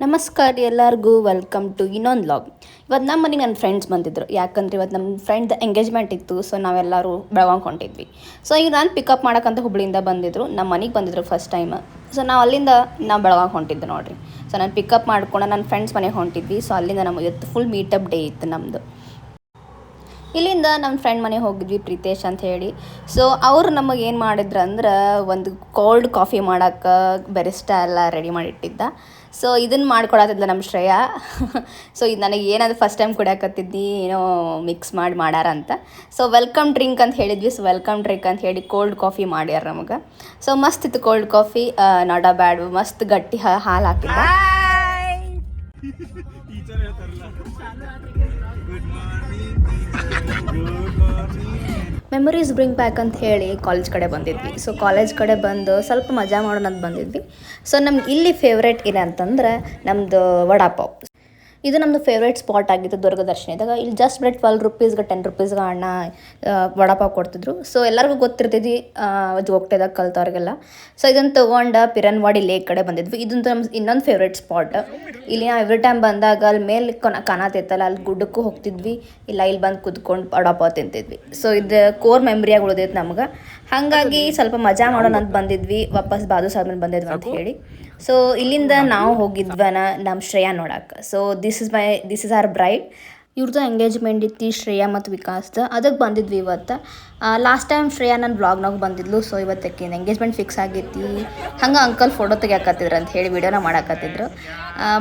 ನಮಸ್ಕಾರ ಎಲ್ಲರಿಗೂ welcome to ಇನ್ನೊಂದು ವ್ಲಾಗ್. ಇವತ್ತು ನಮ್ಮ ಮನೆಗೆ ನನ್ನ ಫ್ರೆಂಡ್ಸ್ ಬಂದಿದ್ದರು. ಯಾಕಂದ್ರೆ ಇವತ್ತು ನಮ್ಮ ಫ್ರೆಂಡ್ ಎಂಗೇಜ್ಮೆಂಟ್ ಇತ್ತು. ಸೊ ನಾವೆಲ್ಲರೂ ಬೆಳಗಾವಿ ಹೊಂಟಿದ್ವಿ. ಸೊ ಈಗ ನಾನು ಪಿಕಪ್ ಮಾಡೋಕ್ಕಂತ ಹುಬ್ಳಿಯಿಂದ ಬಂದಿದ್ದರು, ನಮ್ಮ ಮನೆಗೆ ಬಂದಿದ್ರು ಫಸ್ಟ್ ಟೈಮ್. ಸೊ ನಾವು ಅಲ್ಲಿಂದ ಬೆಳಗಾವಿ ಹೊಂಟಿದ್ದೆ ನೋಡಿರಿ. ಸೊ ನಾನು ಪಿಕಪ್ ಮಾಡ್ಕೊಂಡು ನನ್ನ ಫ್ರೆಂಡ್ಸ್ ಮನೆಗೆ ಹೊಂಟಿದ್ವಿ. ಸೊ ಅಲ್ಲಿಂದ ನಮಗೆ ಇವತ್ತು ಫುಲ್ ಮೀಟಪ್ ಡೇ ಇತ್ತು ನಮ್ಮದು. ಇಲ್ಲಿಂದ ನಮ್ಮ ಫ್ರೆಂಡ್ ಮನೆಗೆ ಹೋಗಿದ್ವಿ, ಪ್ರೀತೇಶ್ ಅಂತ ಹೇಳಿ. ಸೊ ಅವರು ನಮಗೆ ಏನು ಮಾಡಿದ್ರು ಅಂದ್ರೆ ಒಂದು ಕೋಲ್ಡ್ ಕಾಫಿ ಮಾಡೋಕ್ಕೆ ಬೆರಿಸ್ಟಾ ಎಲ್ಲ ರೆಡಿ ಮಾಡಿಟ್ಟಿದ್ದ. ಸೊ ಇದನ್ನು ಮಾಡ್ಕೊಡತ್ತಿದ್ಲ ನಮ್ಮ ಶ್ರೇಯಾ. ಸೊ ಇದು ನನಗೆ ಏನಾದ್ರು ಫಸ್ಟ್ ಟೈಮ್ ಕುಡಿಯಾಕತ್ತಿದ್ದಿ, ಏನೋ ಮಿಕ್ಸ್ ಮಾಡಿ ಮಾಡ್ಯಾರ ಅಂತ. ಸೊ ವೆಲ್ಕಮ್ ಡ್ರಿಂಕ್ ಅಂತ ಹೇಳಿದ್ವಿ. ಸೊ ವೆಲ್ಕಮ್ ಡ್ರಿಂಕ್ ಅಂತ ಹೇಳಿ ಕೋಲ್ಡ್ ಕಾಫಿ ಮಾಡ್ಯಾರ ನಮಗೆ. ಸೊ ಮಸ್ತ್ ಇತ್ತು ಕೋಲ್ಡ್ ಕಾಫಿ, ನಾಟ್ ಅ ಬ್ಯಾಡ್. ಮಸ್ತ್ ಗಟ್ಟಿ ಹಾಲು ಹಾಕಿದ್ದ. ಮೆಮೊರೀಸ್ ಬ್ರಿಂಗ್ ಬ್ಯಾಕ್ ಅಂತ ಹೇಳಿ ಕಾಲೇಜ್ ಕಡೆ ಬಂದಿದ್ವಿ. ಸೊ ಕಾಲೇಜ್ ಕಡೆ ಬಂದು ಸ್ವಲ್ಪ ಮಜಾ ಮಾಡೋಣ ಅಂತ ಬಂದಿದ್ವಿ. ಸೊ ನಮ್ಗೆ ಇಲ್ಲಿ ಫೇವ್ರೇಟ್ ಏನಂತಂದ್ರೆ ನಮ್ಮದು ವಡಾಪಾವ್. ಇದು ನಮ್ಮದು ಫೇವ್ರೇಟ್ ಸ್ಪಾಟ್ ಆಗಿತ್ತು ದುರ್ಗದರ್ಶನದಾಗ. ಇಲ್ಲಿ ಜಸ್ಟ್ ಬರೀ 12 ರೂಪೀಸ್ಗೆ 10 ರೂಪೀಸ್ಗೆ ಅಣ್ಣ ವಡಾಪಾವ್ ಕೊಡ್ತಿದ್ರು. ಸೊ ಎಲ್ಲರಿಗೂ ಗೊತ್ತಿರ್ತೈತಿ ಹೋಗ್ತಿದ್ದಾಗ ಕಲ್ತವ್ರಿಗೆಲ್ಲ. ಸೊ ಇದನ್ನು ತೊಗೊಂಡು ಪಿರನ್ವಾಡಿ ಲೇಕ್ ಕಡೆ ಬಂದಿದ್ವಿ. ಇದೊಂದು ನಮ್ಮ ಇನ್ನೊಂದು ಫೇವ್ರೇಟ್ ಸ್ಪಾಟ್. ಇಲ್ಲಿ ನಾವು ಎವ್ರಿ ಟೈಮ್ ಬಂದಾಗ ಅಲ್ಲಿ ಮೇಲೆ ಕಾಣತಿತ್ತಲ್ಲ, ಅಲ್ಲಿ ಗುಡ್ಡಕ್ಕೂ ಹೋಗ್ತಿದ್ವಿ. ಇಲ್ಲಿ ಬಂದು ಕುತ್ಕೊಂಡು ವಡಾಪಾವ್ ತಿಂತಿದ್ವಿ. ಸೊ ಇದು ಕೋರ್ ಮೆಮ್ರಿಯಾಗಿ ಉಳಿದೈತೆ ನಮ್ಗೆ. ಹಾಗಾಗಿ ಸ್ವಲ್ಪ ಮಜಾ ಮಾಡೋಣ ಅಂತ ಬಂದಿದ್ವಿ, ವಾಪಸ್ ಬಾದು ಸಾದ್ಮೇಲೆ ಬಂದಿದ್ವಿ ಅಂತ ಹೇಳಿ. ಸೊ ಇಲ್ಲಿಂದ ನಾವು ಹೋಗಿದ್ವನ ನಮ್ಮ ಶ್ರೇಯಾ ನೋಡಕ್ಕೆ. So this is our bride. ಇವ್ರದ್ದು ಎಂಗೇಜ್ಮೆಂಟ್ ಇತ್ತು ಶ್ರೇಯಾ ಮತ್ತು ವಿಕಾಸ್ದು, ಅದಕ್ಕೆ ಬಂದಿದ್ವಿ ಇವತ್ತು. ಲಾಸ್ಟ್ ಟೈಮ್ ಶ್ರೇಯಾ ನನ್ನ ವ್ಲಾಗ್ನಾಗ ಬಂದಿದ್ಲು. ಸೊ ಇವತ್ತಕ್ಕೆ ಎಂಗೇಜ್ಮೆಂಟ್ ಫಿಕ್ಸ್ ಆಗೈತಿ. ಹಂಗೆ ಅಂಕಲ್ ಫೋಟೋ ತೆಗಿಯಾಕತ್ತಿದ್ರು ಅಂತ ಹೇಳಿ ವಿಡಿಯೋನ ಮಾಡಾಕತ್ತಿದ್ರು.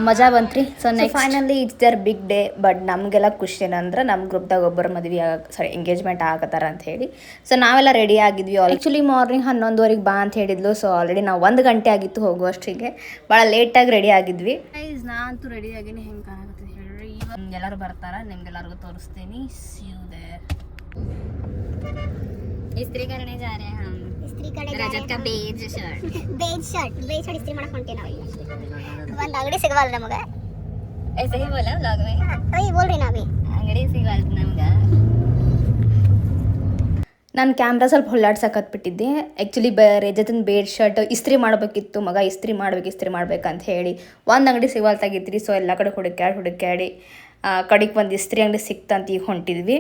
ಮಜಾ ಬಂತ್ರಿ. So next finally it's there big day. But ನಮಗೆಲ್ಲ ಖುಷಿ ಏನಂದ್ರೆ ನಮ್ಮ ಗ್ರೂಪ್ದಾಗ ಒಬ್ಬರು ಮದುವೆ ಎಂಗೇಜ್ಮೆಂಟ್ ಆಗತ್ತಾರ ಅಂತ ಹೇಳಿ. ಸೊ ನಾವೆಲ್ಲ ರೆಡಿ ಆಗಿದ್ವಿ. ಆ್ಯಕ್ಚುಲಿ ಮಾರ್ನಿಂಗ್ 11:30 ಬಾ ಅಂತ ಹೇಳಿದ್ಲು. ಸೊ ಆಲ್ರೆಡಿ ನಾವು 1 ಗಂಟೆ ಆಗಿತ್ತು ಹೋಗುವಷ್ಟಿಗೆ. ಭಾಳ ಲೇಟಾಗಿ ರೆಡಿ ಆಗಿದ್ವಿ. ನಾನಂತೂ ರೆಡಿ ಆಗೀನಿ. ಹೆಂಗೆ ಕಾಣಕತ್ತೆ ಹೇಳ್ರಿ. ಎಲ್ಲರೂ ಬರ್ತಾರ, ನಿಮ್ಗೆಲ್ಲರಿಗೂ ತೋರಿಸ್ತೀನಿ. सी यू देयर. इस्त्री करने जा रहे हैं हम. इस्त्री करने रजत का बेज शर्ट इस्त्री ಮಾಡಕ ಹೊಂಟೆ ನಾವು. ಒಂದು ಅಂಗಡಿ ಸಿಗವಲ್ಲ ನಮಗೆ. ऐसे ही बोला व्लॉग में. वही बोल रही ना अभी. ಅಂಗಡಿ ಸಿಗವಲ್ಲ ನಮಗೆ. ನಾನು ಕ್ಯಾಮ್ರಾ ಸ್ವಲ್ಪ ಹೊಳ್ಳಾಡ್ಸಕತ್ಬಿಟ್ಟಿದ್ದೆ. ಆ್ಯಕ್ಚುಲಿ ರಜತನ ಬೇಡ್ ಶರ್ಟ್ ಇಸ್ತ್ರಿ ಮಾಡಬೇಕಿತ್ತು. ಮಗ ಇಸ್ತ್ರಿ ಮಾಡ್ಬೇಕಂತ ಹೇಳಿ ಒಂದು ಅಂಗಡಿ ಸಿಗವಲ್ತಾಗಿದ್ರಿ. ಸೊ ಎಲ್ಲ ಕಡೆ ಹುಡುಕ್ಯಾಡಿ ಕಡೆಗೆ ಒಂದು ಇಸ್ತ್ರಿ ಅಂಗಡಿ ಸಿಕ್ತಂತ ಈಗ ಹೊಂಟಿದ್ವಿ.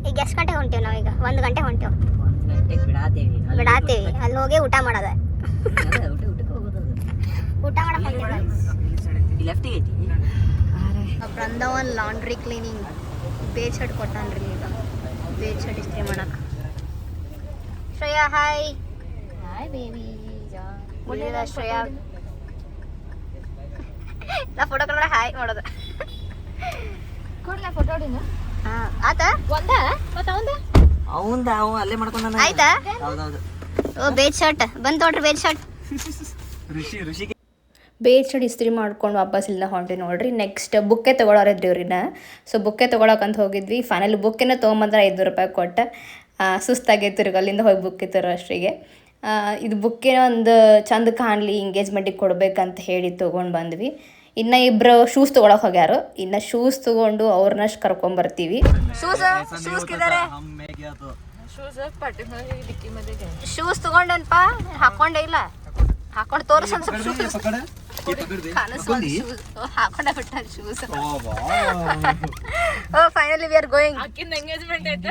ಈಗ ಎಷ್ಟು ಗಂಟೆ ಹೊಂಟೇವಿ ನಾವು? ಈಗ 1 ಗಂಟೆ ಹೊಂಟೇವು. ಬಿಡಾತೇವಿ ಅಲ್ಲಿ ಹೋಗಿ ಊಟ ಮಾಡೋದ. ಊಟ ಮಾಡಕ್ಕೆ ಬೃಂದಾವನ್ ಲಾಂಡ್ರಿ ಕ್ಲೀನಿಂಗ್ ಬೇಡ್ ಶರ್ಟ್ ಕೊಟ್ಟಾನ್ರಿ. ಈಗ ಬೇಡ್ ಶರ್ಟ್ ಇಸ್ತ್ರಿ ಮಾಡಕ್ಕೆ. Shreya hi. Hi baby. Shreya ನಾ ಫೋಟೋ ಕನ್ನಡ ಹಾಯ್ ಮಾಡೋದು. ಕೊಡ್ಲಾ ಫೋಟೋ ಹೊಡಿನ? ಆತ ಒಂದ ಮತ್ತೆ ಅವಂದ ಅವ ಅಲ್ಲೇ ಮಾಡ್ಕೊಂಡ ಆಯ್ತಾ? ಹೌದೌದು. ಓ ಬೇಡ್ ಶರ್ಟ್ ಬಂದು ನೋಡ್ರಿ. ಬೇಡ್ ಶರ್ಟ್ ಬೇಡ್ ಶರ್ಟ್ ಇಸ್ತ್ರಿ ಮಾಡ್ಕೊಂಡು ವಾಪಸ್ ಇಲ್ಲ ಹೊಂಟಿ ನೋಡ್ರಿ. ನೆಕ್ಸ್ಟ್ ಬುಕ್ಕೆ ತೊಗೊಳೋರಿದ್ರಿ ಇವ್ರಿನ. ಸೊ ಬುಕ್ಕೆ ತೊಗೊಳಕಂತ ಹೋಗಿದ್ವಿ. ಫೈನಲ್ ಬುಕ್ಕೆನ ತೊಗೊಂಬಂದ್ರೆ 500 ರೂಪಾಯಿ ಕೊಟ್ಟು ಸುಸ್ತಾಗೈತಿ. ಅಲ್ಲಿಂದ ಹೋಗಿ ಬುಕ್ಕೆ ತರೋ ಅಷ್ಟಿಗೆ. ಇದು ಬುಕ್ಕಿನ ಒಂದು ಚಂದ ಕಾಣಲಿ, ಎಂಗೇಜ್ಮೆಂಟಿಗೆ ಕೊಡ್ಬೇಕಂತ ಹೇಳಿ ತೊಗೊಂಡು ಬಂದ್ವಿ. ಇನ್ನು ಇಬ್ಬರು ಶೂಸ್ ತೊಗೊಳಕ್ಕೆ ಹೋಗ್ಯಾರು. ಇನ್ನು ಶೂಸ್ ತೊಗೊಂಡು ಅವ್ರನ್ನಷ್ಟು ಕರ್ಕೊಂಬರ್ತೀವಿ. ಶೂಸ್ ತೊಗೊಂಡೇನಪ್ಪ? ಹಾಕೊಂಡೇ ಇಲ್ಲ. ಹಾಕೊಂಡು ತೋರಿಸ ಹಾಕೊಂಡ ಬಿಟ್ಟ shoes. Finally we are going. Engagement ಐತೆ.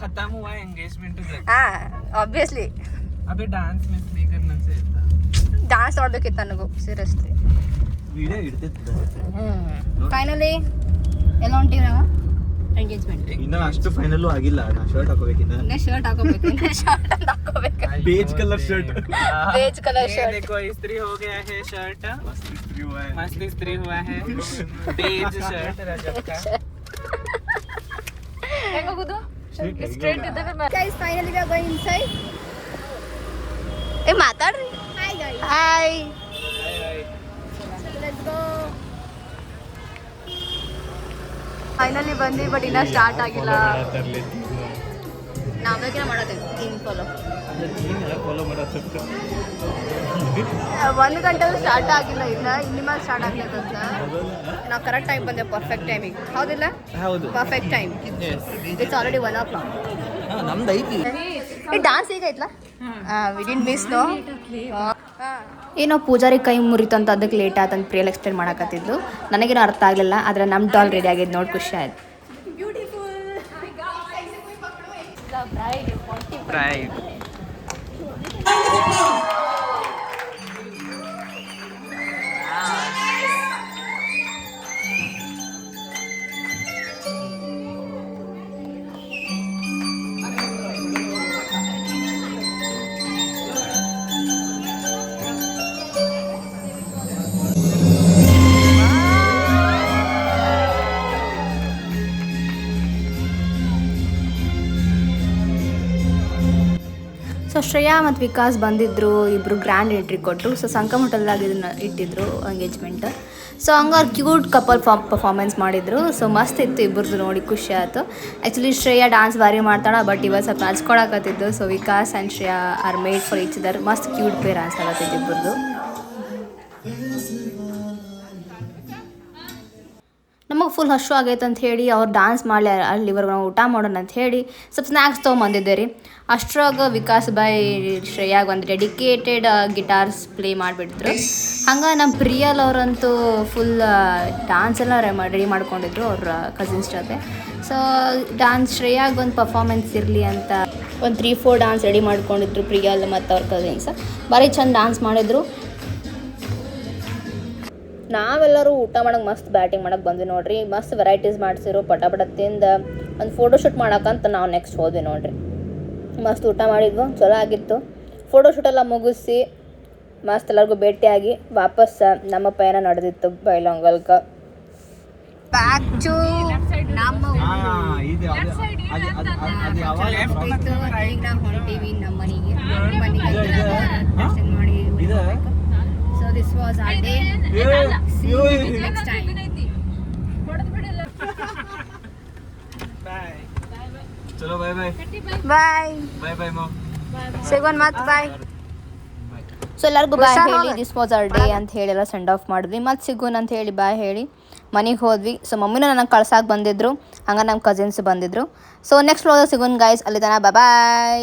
खत्म हुआ एंगेजमेंट. हां ऑब्वियसली. अबे डांस में नहीं करना चाहिए था. डांस ಆಡಬೇಕಿತ್ತು ನನಗೂ ಸೀರಿಯಸ್ಲಿ. ವಿಡಿಯೋ ಇಡ್ತಿದ್ದೆ. ಫೈನಲಿ ಎಲ್ಲ ಹೊಂಟಿವಿ ನಾವು ಎಂಗೇಜ್ಮೆಂಟ್. ಇನ್ನ ಅಷ್ಟು ಫೈನಲ್ ಆಗಿಲ್ಲ. ನಾ ಶರ್ಟ್ ಹಾಕೋಬೇಕಿನ್ನ. ಶರ್ಟ್ ಹಾಕೋಬೇಕು. Beige colour shirt. देखो इस्त्री हो गया है शर्ट. मस्त इस्त्री हुआ है. बेज शर्ट रजत का. हेगोगुदु स्ट्रेट इधर पे. Guys finally we are going inside. ए माताड्री. Hi guys. Hi. Let's go. Finally ಬಂದ್ವಿ. ಬಟ್ ಇನ್ನೂ ಸ್ಟಾರ್ಟ್ ಆಗಿಲ್ಲ. ನಾವೇಕಿನ ಮಾಡತ್ತೇವೆ ಟೀಮ್ ಫಾಲೋ 1 ಗಂಟೆ ಸ್ಟಾರ್ಟ್ ಆಗಿಲ್ಲ. ಇನ್ನಿಮೇಲೆ ಸ್ಟಾರ್ಟ್ ಆಗ್ಲಿಕ್ಕಂತ ನಾವು ಕರೆಕ್ಟ್ ಟೈಮ್ ಬಂದೆ. ಪರ್ಫೆಕ್ಟ್ ಟೈಮಿಂಗ್ ಹೌದಿಲ್ಲ? ಹೌದು, perfect time. It's already 1 o'clock. ನಮ್ದು ಐತಿ. ಈ ಡಾನ್ಸ್ ಈಗ ಐತ್ಲಾ? We didn't miss no. ಏನೋ ಪೂಜಾರಿ ಕೈ ಮುರಿತು ಅಂತ ಅದಕ್ಕೆ ಲೇಟ್ ಆತಂತ ಪ್ರಿಯಲ್ ಎಕ್ಸ್ಪ್ಲೇನ್ ಮಾಡಕತ್ತಿದ್ದು. ನನಗೇನು ಅರ್ಥ ಆಗಲಿಲ್ಲ, ಆದರೆ ನಮ್ಮ ಡಾಲ್ ರೆಡಿ ಆಗಿದ್ದು ನೋಡಿ ಖುಷಿ ಆಯ್ತು. ಸೊ ಶ್ರೇಯಾ ಮತ್ತು ವಿಕಾಸ್ ಬಂದಿದ್ದರು, ಇಬ್ಬರು ಗ್ರ್ಯಾಂಡ್ ಎಂಟ್ರಿ ಕೊಟ್ಟರು. ಸೊ ಸಂಕಮ್ ಹೋಟೆಲ್ದಾಗ ಇದನ್ನು ಇಟ್ಟಿದ್ರು ಎಂಗೇಜ್ಮೆಂಟ್. ಸೊ ಹಂಗೆ ಅವ್ರು ಕ್ಯೂಟ್ ಕಪಲ್ ಪರ್ಫಾರ್ಮೆನ್ಸ್ ಮಾಡಿದರು. ಸೊ ಮಸ್ತ್ ಇತ್ತು ಇಬ್ಬರದು, ನೋಡಿ ಖುಷಿ ಆಯಿತು. ಆ್ಯಕ್ಚುಲಿ ಶ್ರೇಯಾ ಡ್ಯಾನ್ಸ್ ಭಾರಿ ಮಾಡ್ತಾಳೆ, ಬಟ್ ಇವತ್ತು ಸ್ವಲ್ಪ ಹಚ್ಕೊಳಕತ್ತಿದ್ದು. So Vikas and Shreya are made for each other. ಮಸ್ತ್ ಕ್ಯೂಟ್ ಪೇರ್ ಅನ್ಸಕತ್ತಿದ್ದು ಇಬ್ಬರದು. ನಮಗೆ ಫುಲ್ ಹಶು ಆಗೈತೆ ಅಂತ ಹೇಳಿ ಅವ್ರು ಡ್ಯಾನ್ಸ್ ಮಾಡಲಿ ಅಲ್ಲಿವರೆಗೂ ನಾವು ಊಟ ಮಾಡೋಣ ಅಂತ ಹೇಳಿ ಸ್ವಲ್ಪ ಸ್ನ್ಯಾಕ್ಸ್ ತೊಗೊಂಬಂದಿದ್ದೆ ರೀ. ಅಷ್ಟರಾಗ ವಿಕಾಸ್ ಬಾಯ್ ಶ್ರೇಯಾಗ ಒಂದು ಡೆಡಿಕೇಟೆಡ್ ಗಿಟಾರ್ಸ್ ಪ್ಲೇ ಮಾಡಿಬಿಟ್ಟಿದ್ರು. ಹಂಗೆ ನಮ್ಮ ಪ್ರಿಯಲ್ ಅವರಂತೂ ಫುಲ್ ಡ್ಯಾನ್ಸ್ ಎಲ್ಲ ರೆಡಿ ಮಾಡ್ಕೊಂಡಿದ್ರು ಅವ್ರ ಕಸಿನ್ಸ್ ಜೊತೆ. ಸೊ ಡ್ಯಾನ್ಸ್ ಶ್ರೇಯಾಗ ಒಂದು ಪರ್ಫಾರ್ಮೆನ್ಸ್ ಇರಲಿ ಅಂತ ಒಂದು 3-4 ಡ್ಯಾನ್ಸ್ ರೆಡಿ ಮಾಡ್ಕೊಂಡಿದ್ರು ಪ್ರಿಯಲ್ ಮತ್ತು ಅವ್ರ ಕಸಿನ್ಸ್. ಭಾರಿ ಚಂದ ಡ್ಯಾನ್ಸ್ ಮಾಡಿದ್ರು. ನಾವೆಲ್ಲರೂ ಊಟ ಮಾಡೋಕೆ ಮಸ್ತ್ ಬ್ಯಾಟಿಂಗ್ ಮಾಡೋಕೆ ಬಂದ್ವಿ ನೋಡ್ರಿ. ಮಸ್ತ್ ವೆರೈಟೀಸ್ ಮಾಡಿಸಿರು, ಪಟ ತಿಂದ ಒಂದು ಫೋಟೋಶೂಟ್ ಮಾಡೋಕ್ಕಂತ ನಾವು ನೆಕ್ಸ್ಟ್ ಹೋದ್ವಿ ನೋಡ್ರಿ. ಮಸ್ತ್ ಊಟ ಮಾಡಿದ್ವು, ಚಲೋ ಆಗಿತ್ತು. ಫೋಟೋಶೂಟೆಲ್ಲ ಮುಗಿಸಿ ಮಸ್ತ್ ಎಲ್ಲರಿಗೂ ಭೇಟಿಯಾಗಿ ವಾಪಸ್ ನಮ್ಮ ಪಯಣ ನಡೆದಿತ್ತು ಬೈಲೊಂಗಲ್ಗೆ. ಬ್ಯಾಕ್ ಟು ನಮ್ಮ ಈಗ ನಾವು ಹೊಂಟೀವಿ ನಮ್ಮ ಮನೆಗೆ ಮಾಡಿ. So this was our day. See you next time. Bye. Chalo bye bye. Bye. Bye bye mom. Segun mat bye. So ಎಲ್ಲರಿಗೂ ಬಾಯ್ ಹೇಳಿ ದಿಸ್ ವಾಸ್ ಅವರ್ ಡೇ ಅಂತ ಹೇಳಿ ಎಲ್ಲ ಸೆಂಡ್ ಆಫ್ ಮಾಡಿದ್ವಿ. ಮತ್ತು ಸಿಗೋಣ ಅಂತ ಹೇಳಿ ಬಾಯ್ ಹೇಳಿ ಮನೆಗೆ ಹೋದ್ವಿ. ಸೊ ಮಮ್ಮಿನೂ ನನಗೆ ಕಳ್ಸಕ್ಕೆ ಬಂದಿದ್ರು, ಹಂಗೆ ನಮ್ಮ ಕಸಿನ್ಸ್ ಬಂದಿದ್ರು. ಸೊ ನೆಕ್ಸ್ಟ್ ವ್ಲಾಗ್ ಸಿಗೋಣ ಗೈಸ್, ಅಲ್ಲಿ ತನಕ ಬಾಯ್.